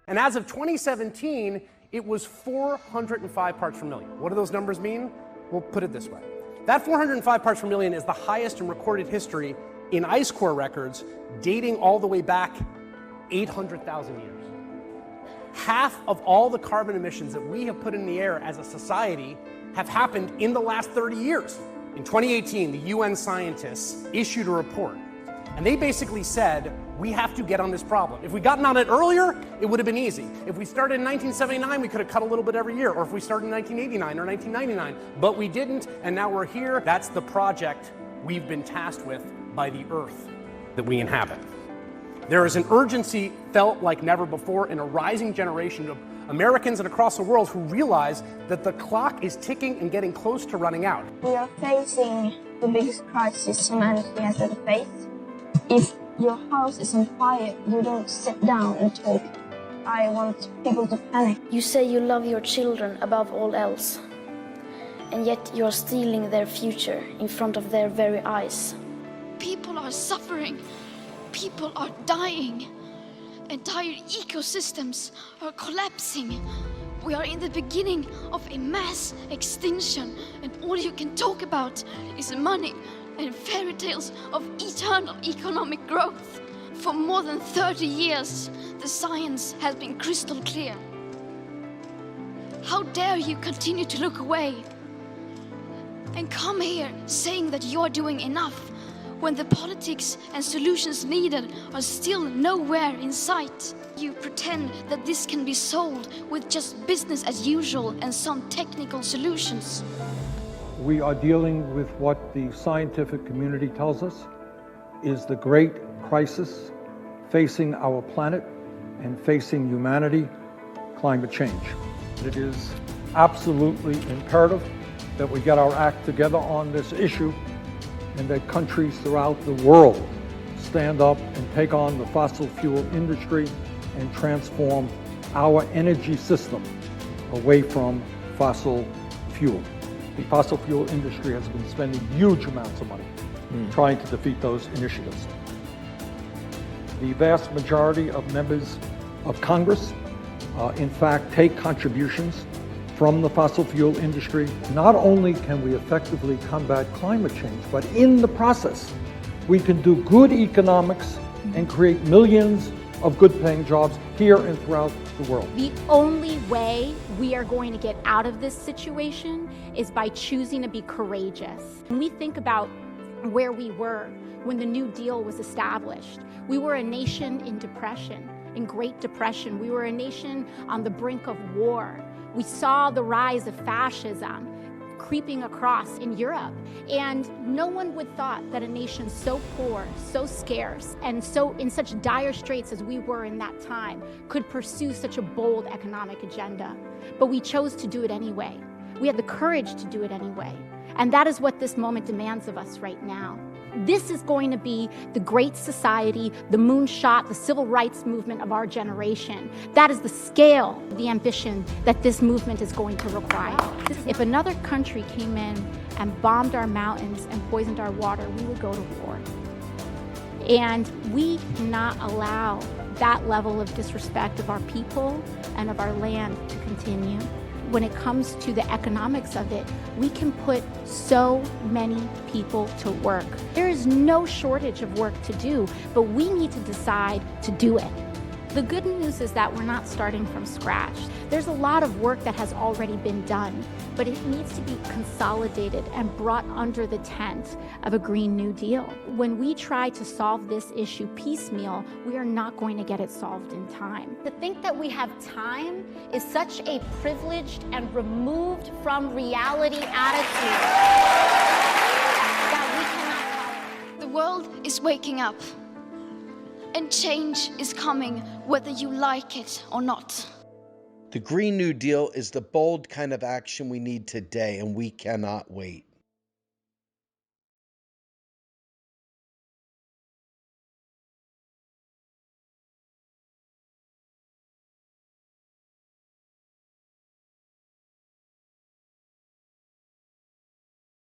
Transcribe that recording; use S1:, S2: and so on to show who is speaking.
S1: And as of 2017, it was 405 parts per million. What do those numbers mean? We'll put it this way. That 405 parts per million is the highest in recorded history in ice core records dating all the way back 800,000 years. Half of all the carbon emissions that we have put in the air as a society have happened in the last 30 years. In 2018, the UN scientists issued a report, and they basically said, we have to get on this problem. If we'd gotten on it earlier, it would have been easy. If we started in 1979, we could have cut a little bit every year, or if we started in 1989 or 1999, but we didn't, and now we're here. That's the project we've been tasked with by the Earth that we inhabit. There is an urgency felt like never before in a rising generation of Americans and across the world who realize that the clock is ticking and getting close to running out.
S2: We are facing the biggest crisis humanity has ever faced. If your house is on fire, you don't sit down and talk. I want people to panic.
S3: You say you love your children above all else, and yet you're stealing their future in front of their very eyes.
S4: People are suffering. People are dying. Entire ecosystems are collapsing. We are in the beginning of a mass extinction, and all you can talk about is money and fairy tales of eternal economic growth. For more than 30 years, the science has been crystal clear. How dare you continue to look away and come here saying that you're doing enough when the politics and solutions needed are still nowhere in sight? You pretend that this can be solved with just business as usual and some technical solutions.
S5: We are dealing with what the scientific community tells us is the great crisis facing our planet and facing humanity, climate change. It is absolutely imperative that we get our act together on this issue and that countries throughout the world stand up and take on the fossil fuel industry and transform our energy system away from fossil fuel. The fossil fuel industry has been spending huge amounts of money trying to defeat those initiatives. The vast majority of members of Congress, in fact, take contributions from the fossil fuel industry. Not only can we effectively combat climate change, but in the process, we can do good economics and create millions of good-paying jobs here and throughout the world.
S6: The only way we are going to get out of this situation is by choosing to be courageous. When we think about where we were when the New Deal was established, we were a nation in depression, in Great Depression. We were a nation on the brink of war. We saw the rise of fascism creeping across in Europe. And no one would thought that a nation so poor, so scarce, and so in such dire straits as we were in that time could pursue such a bold economic agenda. But we chose to do it anyway. We had the courage to do it anyway. And that is what this moment demands of us right now. This is going to be the great society, the moonshot, the civil rights movement of our generation. That is the scale of the ambition that this movement is going to require. If another country came in and bombed our mountains and poisoned our water, we would go to war. And we cannot allow that level of disrespect of our people and of our land to continue. When it comes to the economics of it, we can put so many people to work. There is no shortage of work to do, but we need to decide to do it. The good news is that we're not starting from scratch. There's a lot of work that has already been done, but it needs to be consolidated and brought under the tent of a Green New Deal. When we try to solve this issue piecemeal, we are not going to get it solved in time.
S7: To think that we have time is such a privileged and removed from reality attitude that we cannot.
S4: The world is waking up, and change is coming whether you like it or not.
S8: The Green New Deal is the bold kind of action we need today, and we cannot wait.